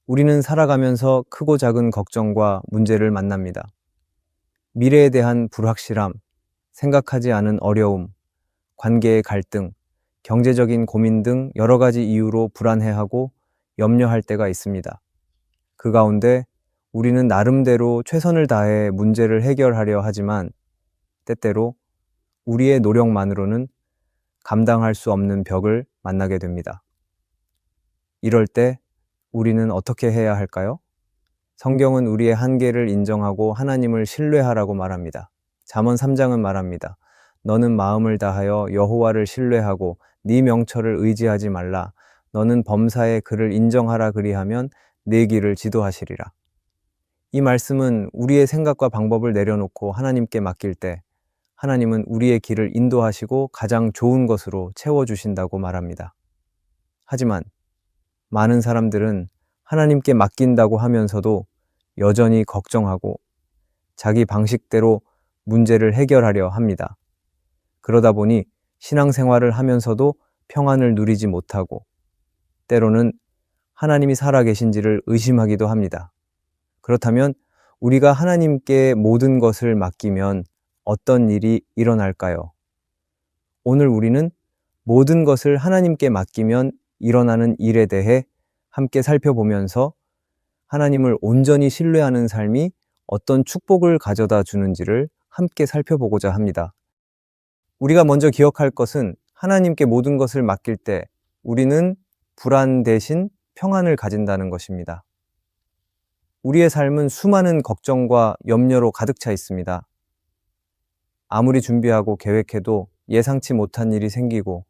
우리는 살아가면서 크고 작은 걱정과 문제를 만납니다. 미래에 대한 불확실함, 생각하지 않은 어려움, 관계의 갈등, 경제적인 고민 등 여러 가지 이유로 불안해하고 염려할 때가 있습니다. 그 가운데 우리는 나름대로 최선을 다해 문제를 해결하려 하지만 때때로 우리의 노력만으로는 감당할 수 없는 벽을 만나게 됩니다. 이럴 때 우리는 어떻게 해야 할까요? 성경은 우리의 한계를 인정하고 하나님을 신뢰하라고 말합니다. 잠언 3장은 말합니다. 너는 마음을 다하여 여호와를 신뢰하고 네 명철을 의지하지 말라. 너는 범사에 그를 인정하라 그리하면 네 길을 지도하시리라. 이 말씀은 우리의 생각과 방법을 내려놓고 하나님께 맡길 때 하나님은 우리의 길을 인도하시고 가장 좋은 것으로 채워주신다고 말합니다. 하지만 많은 사람들은 하나님께 맡긴다고 하면서도 여전히 걱정하고 자기 방식대로 문제를 해결하려 합니다. 그러다 보니 신앙생활을 하면서도 평안을 누리지 못하고 때로는 하나님이 살아계신지를 의심하기도 합니다. 그렇다면 우리가 하나님께 모든 것을 맡기면 어떤 일이 일어날까요? 오늘 우리는 모든 것을 하나님께 맡기면 일어나는 일에 대해 함께 살펴보면서 하나님을 온전히 신뢰하는 삶이 어떤 축복을 가져다 주는지를 함께 살펴보고자 합니다. 우리가 먼저 기억할 것은 하나님께 모든 것을 맡길 때 우리는 불안 대신 평안을 가진다는 것입니다. 우리의 삶은 수많은 걱정과 염려로 가득 차 있습니다. 아무리 준비하고 계획해도 예상치 못한 일이 생기고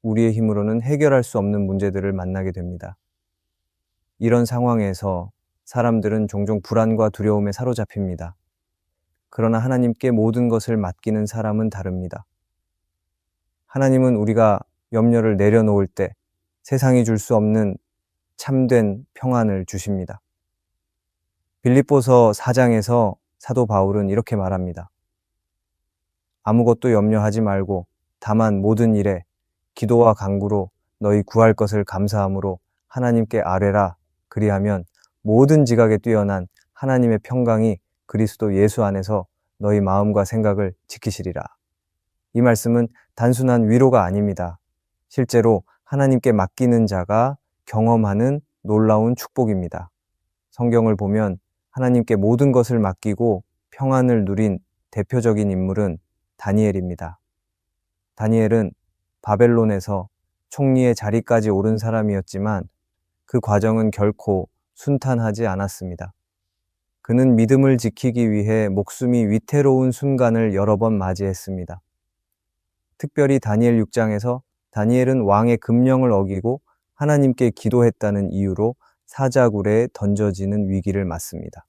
우리의 힘으로는 해결할 수 없는 문제들을 만나게 됩니다. 이런 상황에서 사람들은 종종 불안과 두려움에 사로잡힙니다. 그러나 하나님께 모든 것을 맡기는 사람은 다릅니다. 하나님은 우리가 염려를 내려놓을 때 세상이 줄 수 없는 참된 평안을 주십니다. 빌립보서 4장에서 사도 바울은 이렇게 말합니다. 아무것도 염려하지 말고 다만 모든 일에 기도와 간구로 너희 구할 것을 감사함으로 하나님께 아뢰라. 그리하면 모든 지각에 뛰어난 하나님의 평강이 그리스도 예수 안에서 너희 마음과 생각을 지키시리라. 이 말씀은 단순한 위로가 아닙니다. 실제로 하나님께 맡기는 자가 경험하는 놀라운 축복입니다. 성경을 보면 하나님께 모든 것을 맡기고 평안을 누린 대표적인 인물은 다니엘입니다. 다니엘은 바벨론에서 총리의 자리까지 오른 사람이었지만 그 과정은 결코 순탄하지 않았습니다. 그는 믿음을 지키기 위해 목숨이 위태로운 순간을 여러 번 맞이했습니다. 특별히 다니엘 6장에서 다니엘은 왕의 금령을 어기고 하나님께 기도했다는 이유로 사자굴에 던져지는 위기를 맞습니다.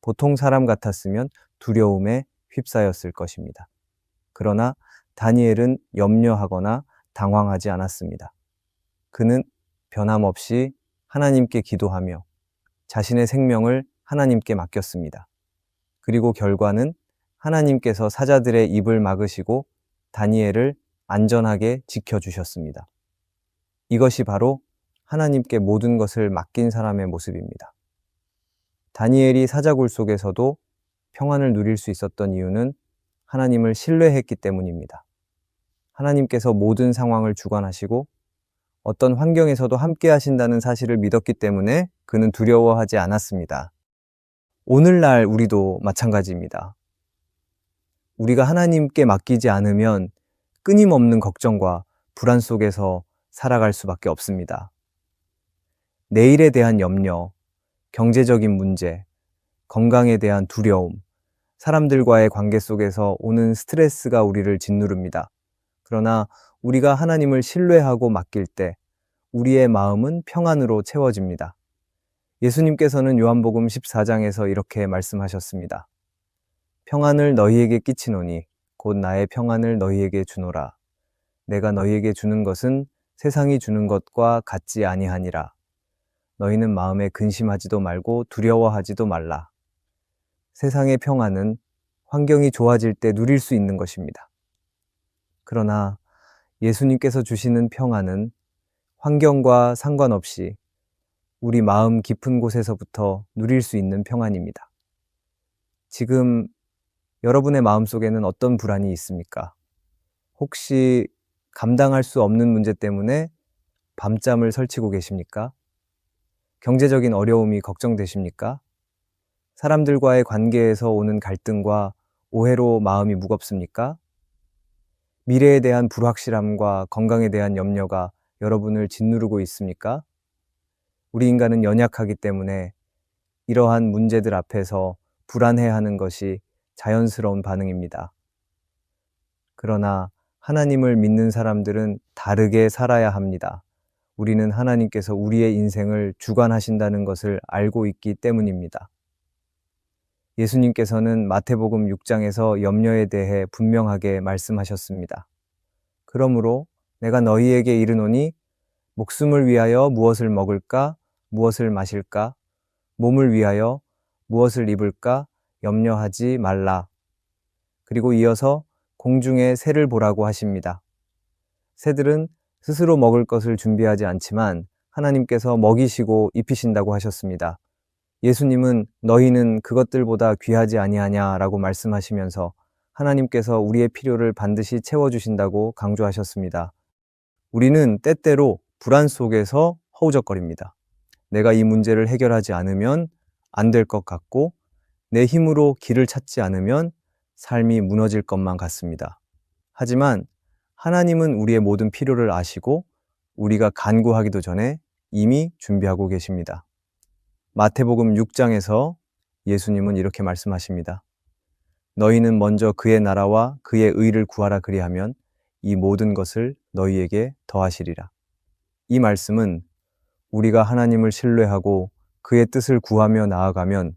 보통 사람 같았으면 두려움에 휩싸였을 것입니다. 그러나 다니엘은 염려하거나 당황하지 않았습니다. 그는 변함없이 하나님께 기도하며 자신의 생명을 하나님께 맡겼습니다. 그리고 결과는 하나님께서 사자들의 입을 막으시고 다니엘을 안전하게 지켜주셨습니다. 이것이 바로 하나님께 모든 것을 맡긴 사람의 모습입니다. 다니엘이 사자굴 속에서도 평안을 누릴 수 있었던 이유는 하나님을 신뢰했기 때문입니다. 하나님께서 모든 상황을 주관하시고 어떤 환경에서도 함께 하신다는 사실을 믿었기 때문에 그는 두려워하지 않았습니다. 오늘날 우리도 마찬가지입니다. 우리가 하나님께 맡기지 않으면 끊임없는 걱정과 불안 속에서 살아갈 수밖에 없습니다. 내일에 대한 염려, 경제적인 문제, 건강에 대한 두려움, 사람들과의 관계 속에서 오는 스트레스가 우리를 짓누릅니다. 그러나 우리가 하나님을 신뢰하고 맡길 때 우리의 마음은 평안으로 채워집니다. 예수님께서는 요한복음 14장에서 이렇게 말씀하셨습니다. 평안을 너희에게 끼치노니 곧 나의 평안을 너희에게 주노라. 내가 너희에게 주는 것은 세상이 주는 것과 같지 아니하니라. 너희는 마음에 근심하지도 말고 두려워하지도 말라. 세상의 평안은 환경이 좋아질 때 누릴 수 있는 것입니다. 그러나 예수님께서 주시는 평안은 환경과 상관없이 우리 마음 깊은 곳에서부터 누릴 수 있는 평안입니다. 지금 여러분의 마음속에는 어떤 불안이 있습니까? 혹시 감당할 수 없는 문제 때문에 밤잠을 설치고 계십니까? 경제적인 어려움이 걱정되십니까? 사람들과의 관계에서 오는 갈등과 오해로 마음이 무겁습니까? 미래에 대한 불확실함과 건강에 대한 염려가 여러분을 짓누르고 있습니까? 우리 인간은 연약하기 때문에 이러한 문제들 앞에서 불안해하는 것이 자연스러운 반응입니다. 그러나 하나님을 믿는 사람들은 다르게 살아야 합니다. 우리는 하나님께서 우리의 인생을 주관하신다는 것을 알고 있기 때문입니다. 예수님께서는 마태복음 6장에서 염려에 대해 분명하게 말씀하셨습니다. 그러므로 내가 너희에게 이르노니 목숨을 위하여 무엇을 먹을까, 무엇을 마실까, 몸을 위하여 무엇을 입을까 염려하지 말라. 그리고 이어서 공중의 새를 보라고 하십니다. 새들은 스스로 먹을 것을 준비하지 않지만 하나님께서 먹이시고 입히신다고 하셨습니다. 예수님은 너희는 그것들보다 귀하지 아니하냐라고 말씀하시면서 하나님께서 우리의 필요를 반드시 채워주신다고 강조하셨습니다. 우리는 때때로 불안 속에서 허우적거립니다. 내가 이 문제를 해결하지 않으면 안 될 것 같고 내 힘으로 길을 찾지 않으면 삶이 무너질 것만 같습니다. 하지만 하나님은 우리의 모든 필요를 아시고 우리가 간구하기도 전에 이미 준비하고 계십니다. 마태복음 6장에서 예수님은 이렇게 말씀하십니다. 너희는 먼저 그의 나라와 그의 의를 구하라 그리하면 이 모든 것을 너희에게 더하시리라. 이 말씀은 우리가 하나님을 신뢰하고 그의 뜻을 구하며 나아가면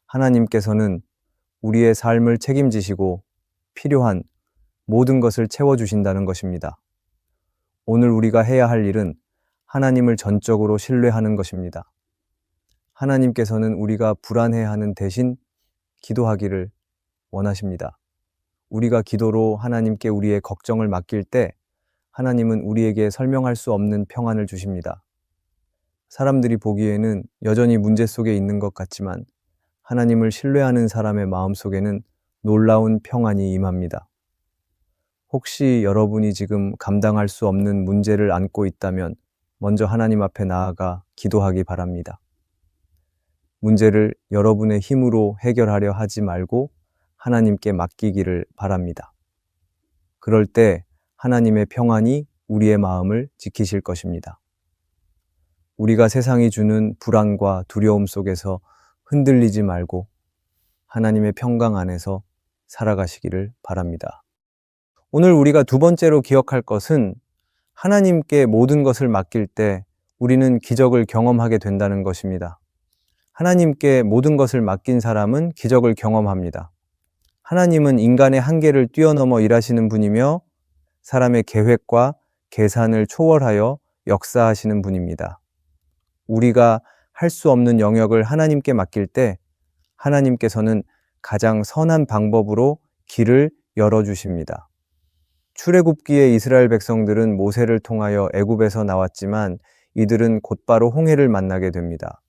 하나님께서는 우리의 삶을 책임지시고 필요한 모든 것을 채워주신다는 것입니다. 오늘 우리가 해야 할 일은 하나님을 전적으로 신뢰하는 것입니다. 하나님께서는 우리가 불안해하는 대신 기도하기를 원하십니다. 우리가 기도로 하나님께 우리의 걱정을 맡길 때 하나님은 우리에게 설명할 수 없는 평안을 주십니다. 사람들이 보기에는 여전히 문제 속에 있는 것 같지만 하나님을 신뢰하는 사람의 마음속에는 놀라운 평안이 임합니다. 혹시 여러분이 지금 감당할 수 없는 문제를 안고 있다면 먼저 하나님 앞에 나아가 기도하기 바랍니다. 문제를 여러분의 힘으로 해결하려 하지 말고 하나님께 맡기기를 바랍니다. 그럴 때 하나님의 평안이 우리의 마음을 지키실 것입니다. 우리가 세상이 주는 불안과 두려움 속에서 흔들리지 말고 하나님의 평강 안에서 살아가시기를 바랍니다. 오늘 우리가 두 번째로 기억할 것은 하나님께 모든 것을 맡길 때 우리는 기적을 경험하게 된다는 것입니다. 하나님께 모든 것을 맡긴 사람은 기적을 경험합니다. 하나님은 인간의 한계를 뛰어넘어 일하시는 분이며 사람의 계획과 계산을 초월하여 역사하시는 분입니다. 우리가 할 수 없는 영역을 하나님께 맡길 때 하나님께서는 가장 선한 방법으로 길을 열어주십니다. 출애굽기의 이스라엘 백성들은 모세를 통하여 애굽에서 나왔지만 이들은 곧바로 홍해를 만나게 됩니다.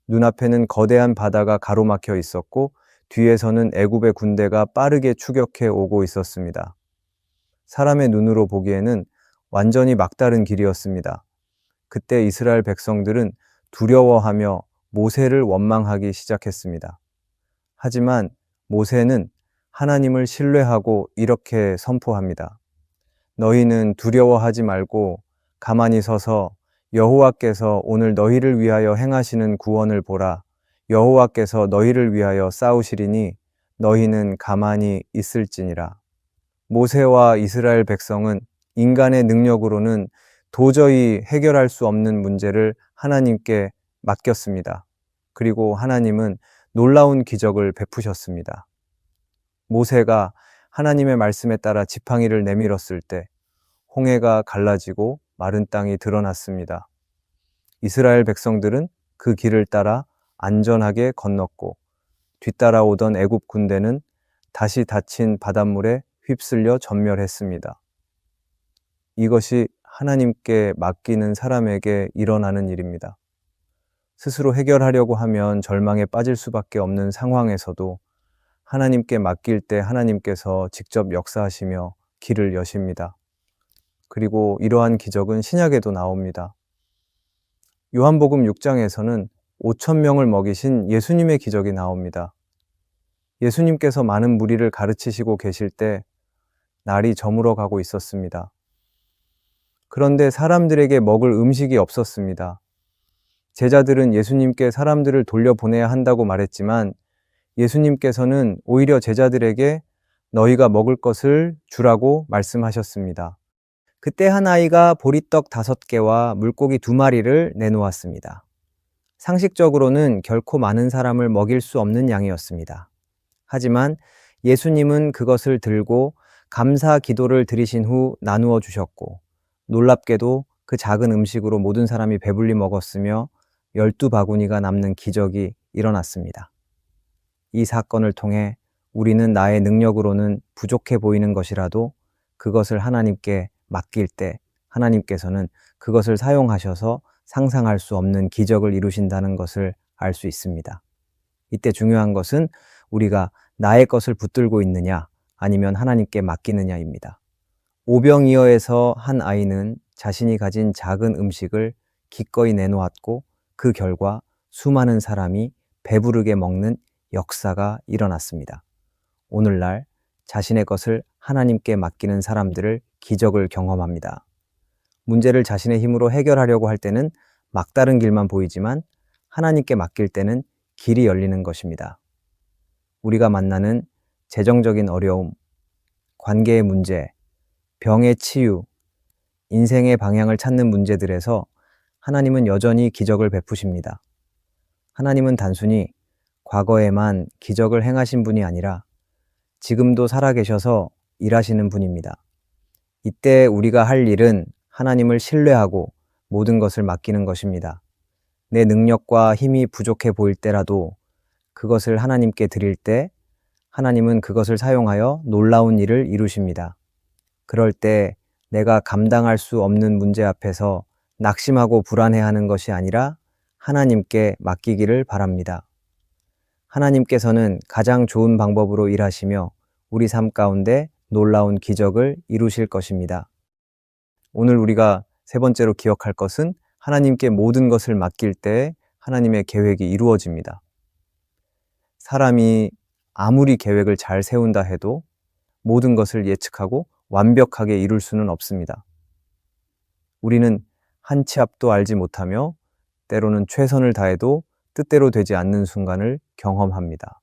눈앞에는 거대한 바다가 가로막혀 있었고 뒤에서는 애굽의 군대가 빠르게 추격해 오고 있었습니다. 사람의 눈으로 보기에는 완전히 막다른 길이었습니다. 그때 이스라엘 백성들은 두려워하며 모세를 원망하기 시작했습니다. 하지만 모세는 하나님을 신뢰하고 이렇게 선포합니다. 너희는 두려워하지 말고 가만히 서서 여호와께서 오늘 너희를 위하여 행하시는 구원을 보라. 여호와께서 너희를 위하여 싸우시리니 너희는 가만히 있을지니라. 모세와 이스라엘 백성은 인간의 능력으로는 도저히 해결할 수 없는 문제를 하나님께 맡겼습니다. 그리고 하나님은 놀라운 기적을 베푸셨습니다. 모세가 하나님의 말씀에 따라 지팡이를 내밀었을 때 홍해가 갈라지고 마른 땅이 드러났습니다. 이스라엘 백성들은 그 길을 따라 안전하게 건넜고 뒤따라오던 애굽 군대는 다시 닫힌 바닷물에 휩쓸려 전멸했습니다. 이것이 하나님께 맡기는 사람에게 일어나는 일입니다. 스스로 해결하려고 하면 절망에 빠질 수밖에 없는 상황에서도 하나님께 맡길 때 하나님께서 직접 역사하시며 길을 여십니다. 그리고 이러한 기적은 신약에도 나옵니다. 요한복음 6장에서는 5천 명을 먹이신 예수님의 기적이 나옵니다. 예수님께서 많은 무리를 가르치시고 계실 때 날이 저물어 가고 있었습니다. 그런데 사람들에게 먹을 음식이 없었습니다. 제자들은 예수님께 사람들을 돌려보내야 한다고 말했지만 예수님께서는 오히려 제자들에게 너희가 먹을 것을 주라고 말씀하셨습니다. 그때 한 아이가 보리떡 5개와 물고기 2마리를 내놓았습니다. 상식적으로는 결코 많은 사람을 먹일 수 없는 양이었습니다. 하지만 예수님은 그것을 들고 감사 기도를 드리신 후 나누어 주셨고, 놀랍게도 그 작은 음식으로 모든 사람이 배불리 먹었으며 12바구니가 남는 기적이 일어났습니다. 이 사건을 통해 우리는 나의 능력으로는 부족해 보이는 것이라도 그것을 하나님께 맡길 때 하나님께서는 그것을 사용하셔서 상상할 수 없는 기적을 이루신다는 것을 알 수 있습니다. 이때 중요한 것은 우리가 나의 것을 붙들고 있느냐 아니면 하나님께 맡기느냐입니다. 오병이어에서 한 아이는 자신이 가진 작은 음식을 기꺼이 내놓았고 그 결과 수많은 사람이 배부르게 먹는 역사가 일어났습니다. 오늘날 자신의 것을 하나님께 맡기는 사람들을 기적을 경험합니다. 문제를 자신의 힘으로 해결하려고 할 때는 막다른 길만 보이지만 하나님께 맡길 때는 길이 열리는 것입니다. 우리가 만나는 재정적인 어려움, 관계의 문제, 병의 치유, 인생의 방향을 찾는 문제들에서 하나님은 여전히 기적을 베푸십니다. 하나님은 단순히 과거에만 기적을 행하신 분이 아니라 지금도 살아계셔서 일하시는 분입니다. 이때 우리가 할 일은 하나님을 신뢰하고 모든 것을 맡기는 것입니다. 내 능력과 힘이 부족해 보일 때라도 그것을 하나님께 드릴 때 하나님은 그것을 사용하여 놀라운 일을 이루십니다. 그럴 때 내가 감당할 수 없는 문제 앞에서 낙심하고 불안해하는 것이 아니라 하나님께 맡기기를 바랍니다. 하나님께서는 가장 좋은 방법으로 일하시며 우리 삶 가운데 놀라운 기적을 이루실 것입니다. 오늘 우리가 세 번째로 기억할 것은 하나님께 모든 것을 맡길 때 하나님의 계획이 이루어집니다. 사람이 아무리 계획을 잘 세운다 해도 모든 것을 예측하고 완벽하게 이룰 수는 없습니다. 우리는 한 치 앞도 알지 못하며 때로는 최선을 다해도 뜻대로 되지 않는 순간을 경험합니다.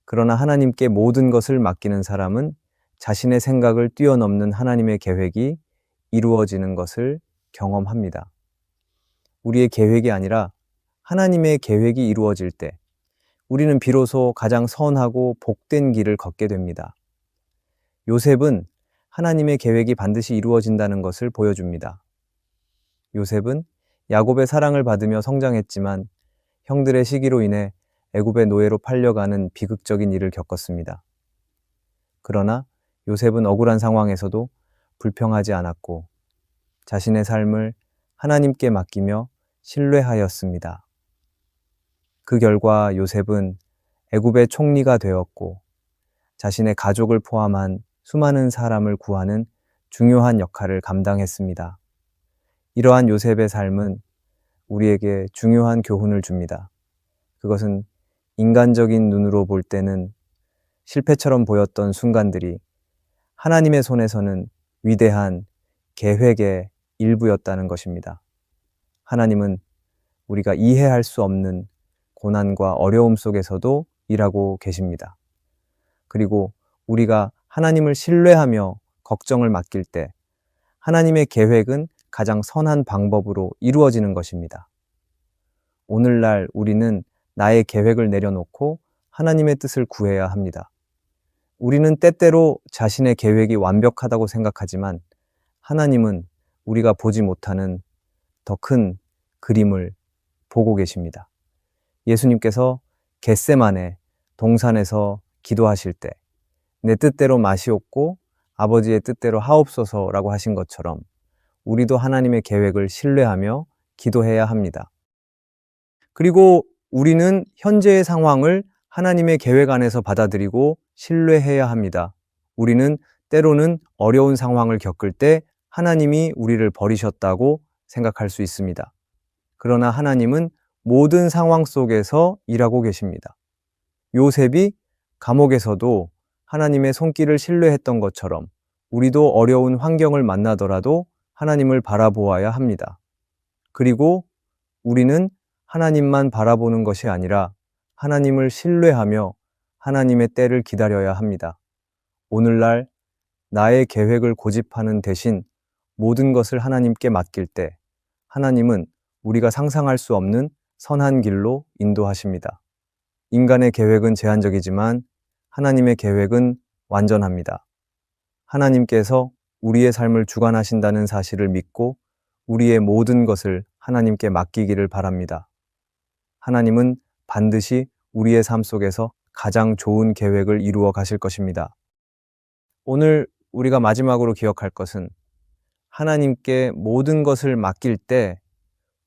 그러나 하나님께 모든 것을 맡기는 사람은 자신의 생각을 뛰어넘는 하나님의 계획이 이루어지는 것을 경험합니다. 우리의 계획이 아니라 하나님의 계획이 이루어질 때 우리는 비로소 가장 선하고 복된 길을 걷게 됩니다. 요셉은 하나님의 계획이 반드시 이루어진다는 것을 보여줍니다. 요셉은 야곱의 사랑을 받으며 성장했지만 형들의 시기로 인해 애굽의 노예로 팔려가는 비극적인 일을 겪었습니다. 그러나 요셉은 억울한 상황에서도 불평하지 않았고 자신의 삶을 하나님께 맡기며 신뢰하였습니다. 그 결과 요셉은 애굽의 총리가 되었고 자신의 가족을 포함한 수많은 사람을 구하는 중요한 역할을 감당했습니다. 이러한 요셉의 삶은 우리에게 중요한 교훈을 줍니다. 그것은 인간적인 눈으로 볼 때는 실패처럼 보였던 순간들이 하나님의 손에서는 위대한 계획의 일부였다는 것입니다. 하나님은 우리가 이해할 수 없는 고난과 어려움 속에서도 일하고 계십니다. 그리고 우리가 하나님을 신뢰하며 걱정을 맡길 때 하나님의 계획은 가장 선한 방법으로 이루어지는 것입니다. 오늘날 우리는 나의 계획을 내려놓고 하나님의 뜻을 구해야 합니다. 우리는 때때로 자신의 계획이 완벽하다고 생각하지만 하나님은 우리가 보지 못하는 더 큰 그림을 보고 계십니다. 예수님께서 겟세마네 동산에서 기도하실 때 내 뜻대로 마시옵고 아버지의 뜻대로 하옵소서라고 하신 것처럼 우리도 하나님의 계획을 신뢰하며 기도해야 합니다. 그리고 우리는 현재의 상황을 하나님의 계획 안에서 받아들이고 신뢰해야 합니다. 우리는 때로는 어려운 상황을 겪을 때 하나님이 우리를 버리셨다고 생각할 수 있습니다. 그러나 하나님은 모든 상황 속에서 일하고 계십니다. 요셉이 감옥에서도 하나님의 손길을 신뢰했던 것처럼 우리도 어려운 환경을 만나더라도 하나님을 바라보아야 합니다. 그리고 우리는 하나님만 바라보는 것이 아니라 하나님을 신뢰하며 하나님의 때를 기다려야 합니다. 오늘날 나의 계획을 고집하는 대신 모든 것을 하나님께 맡길 때 하나님은 우리가 상상할 수 없는 선한 길로 인도하십니다. 인간의 계획은 제한적이지만 하나님의 계획은 완전합니다. 하나님께서 우리의 삶을 주관하신다는 사실을 믿고 우리의 모든 것을 하나님께 맡기기를 바랍니다. 하나님은 반드시 우리의 삶 속에서 가장 좋은 계획을 이루어 가실 것입니다. 오늘 우리가 마지막으로 기억할 것은 하나님께 모든 것을 맡길 때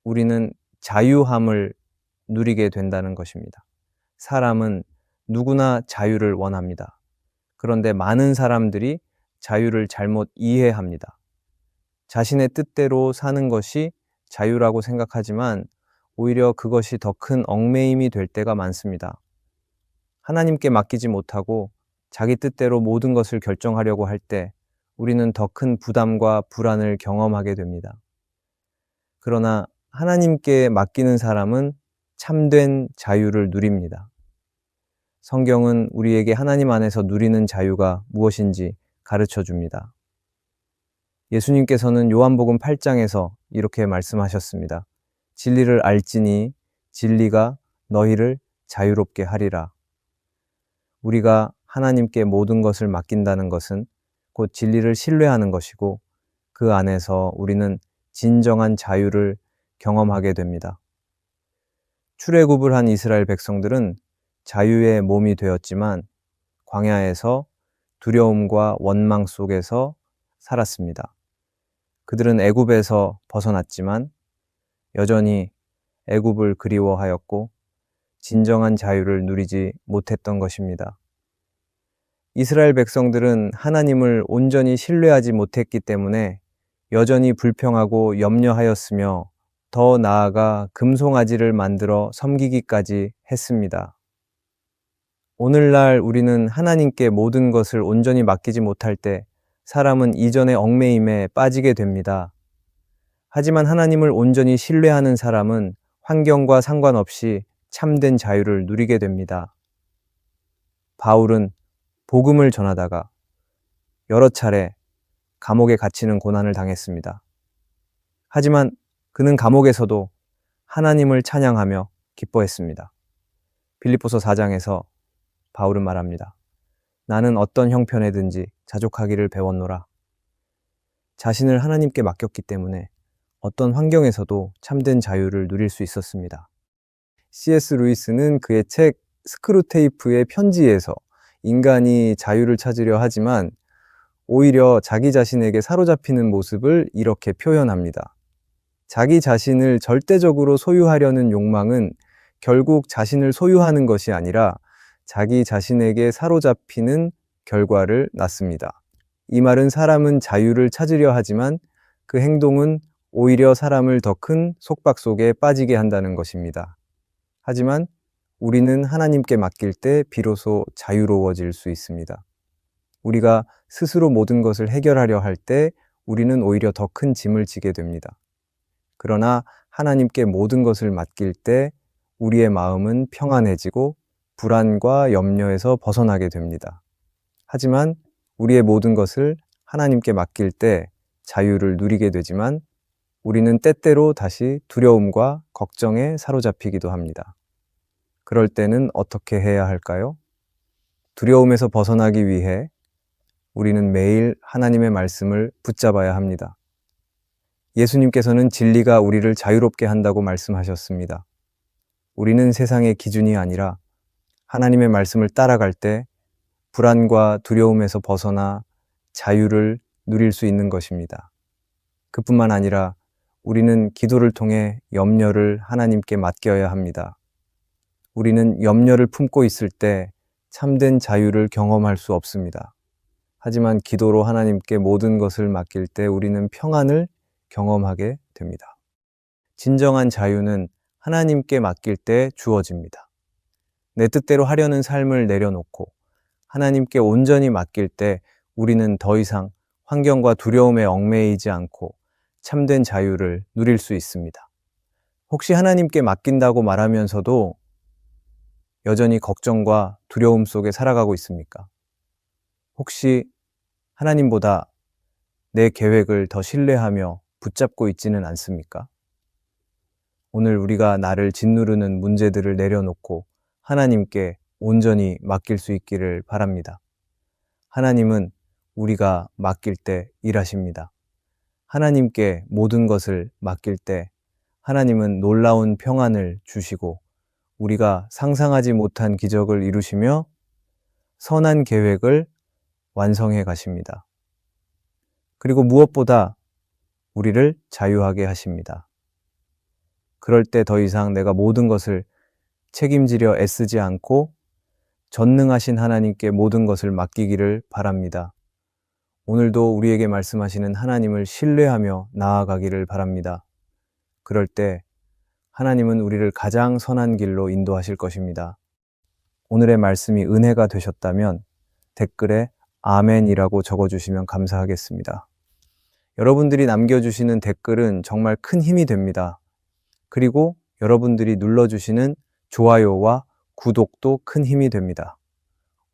우리는 자유함을 누리게 된다는 것입니다. 사람은 누구나 자유를 원합니다. 그런데 많은 사람들이 자유를 잘못 이해합니다. 자신의 뜻대로 사는 것이 자유라고 생각하지만 오히려 그것이 더 큰 얽매임이 될 때가 많습니다. 하나님께 맡기지 못하고 자기 뜻대로 모든 것을 결정하려고 할 때 우리는 더 큰 부담과 불안을 경험하게 됩니다. 그러나 하나님께 맡기는 사람은 참된 자유를 누립니다. 성경은 우리에게 하나님 안에서 누리는 자유가 무엇인지 가르쳐 줍니다. 예수님께서는 요한복음 8장에서 이렇게 말씀하셨습니다. 진리를 알지니 진리가 너희를 자유롭게 하리라. 우리가 하나님께 모든 것을 맡긴다는 것은 곧 진리를 신뢰하는 것이고 그 안에서 우리는 진정한 자유를 경험하게 됩니다. 출애굽을 한 이스라엘 백성들은 자유의 몸이 되었지만 광야에서 두려움과 원망 속에서 살았습니다. 그들은 애굽에서 벗어났지만 여전히 애굽을 그리워하였고 진정한 자유를 누리지 못했던 것입니다. 이스라엘 백성들은 하나님을 온전히 신뢰하지 못했기 때문에 여전히 불평하고 염려하였으며 더 나아가 금송아지를 만들어 섬기기까지 했습니다. 오늘날 우리는 하나님께 모든 것을 온전히 맡기지 못할 때 사람은 이전의 얽매임에 빠지게 됩니다. 하지만 하나님을 온전히 신뢰하는 사람은 환경과 상관없이 참된 자유를 누리게 됩니다. 바울은 복음을 전하다가 여러 차례 감옥에 갇히는 고난을 당했습니다. 하지만 그는 감옥에서도 하나님을 찬양하며 기뻐했습니다. 빌립보서 4장에서 바울은 말합니다. 나는 어떤 형편에든지 자족하기를 배웠노라. 자신을 하나님께 맡겼기 때문에 어떤 환경에서도 참된 자유를 누릴 수 있었습니다. C.S. 루이스는 그의 책 스크루테이프의 편지에서 인간이 자유를 찾으려 하지만 오히려 자기 자신에게 사로잡히는 모습을 이렇게 표현합니다. 자기 자신을 절대적으로 소유하려는 욕망은 결국 자신을 소유하는 것이 아니라 자기 자신에게 사로잡히는 결과를 낳습니다. 이 말은 사람은 자유를 찾으려 하지만 그 행동은 오히려 사람을 더 큰 속박 속에 빠지게 한다는 것입니다. 하지만 우리는 하나님께 맡길 때 비로소 자유로워질 수 있습니다. 우리가 스스로 모든 것을 해결하려 할 때 우리는 오히려 더 큰 짐을 지게 됩니다. 그러나 하나님께 모든 것을 맡길 때 우리의 마음은 평안해지고 불안과 염려에서 벗어나게 됩니다. 하지만 우리의 모든 것을 하나님께 맡길 때 자유를 누리게 되지만 우리는 때때로 다시 두려움과 걱정에 사로잡히기도 합니다. 그럴 때는 어떻게 해야 할까요? 두려움에서 벗어나기 위해 우리는 매일 하나님의 말씀을 붙잡아야 합니다. 예수님께서는 진리가 우리를 자유롭게 한다고 말씀하셨습니다. 우리는 세상의 기준이 아니라 하나님의 말씀을 따라갈 때 불안과 두려움에서 벗어나 자유를 누릴 수 있는 것입니다. 그뿐만 아니라 우리는 기도를 통해 염려를 하나님께 맡겨야 합니다. 우리는 염려를 품고 있을 때 참된 자유를 경험할 수 없습니다. 하지만 기도로 하나님께 모든 것을 맡길 때 우리는 평안을 경험하게 됩니다. 진정한 자유는 하나님께 맡길 때 주어집니다. 내 뜻대로 하려는 삶을 내려놓고 하나님께 온전히 맡길 때 우리는 더 이상 환경과 두려움에 얽매이지 않고 참된 자유를 누릴 수 있습니다. 혹시 하나님께 맡긴다고 말하면서도 여전히 걱정과 두려움 속에 살아가고 있습니까? 혹시 하나님보다 내 계획을 더 신뢰하며 붙잡고 있지는 않습니까? 오늘 우리가 나를 짓누르는 문제들을 내려놓고 하나님께 온전히 맡길 수 있기를 바랍니다. 하나님은 우리가 맡길 때 일하십니다. 하나님께 모든 것을 맡길 때 하나님은 놀라운 평안을 주시고 우리가 상상하지 못한 기적을 이루시며 선한 계획을 완성해 가십니다. 그리고 무엇보다 우리를 자유하게 하십니다. 그럴 때 더 이상 내가 모든 것을 책임지려 애쓰지 않고 전능하신 하나님께 모든 것을 맡기기를 바랍니다. 오늘도 우리에게 말씀하시는 하나님을 신뢰하며 나아가기를 바랍니다. 그럴 때 하나님은 우리를 가장 선한 길로 인도하실 것입니다. 오늘의 말씀이 은혜가 되셨다면 댓글에 아멘이라고 적어주시면 감사하겠습니다. 여러분들이 남겨주시는 댓글은 정말 큰 힘이 됩니다. 그리고 여러분들이 눌러주시는 좋아요와 구독도 큰 힘이 됩니다.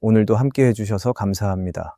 오늘도 함께 해주셔서 감사합니다.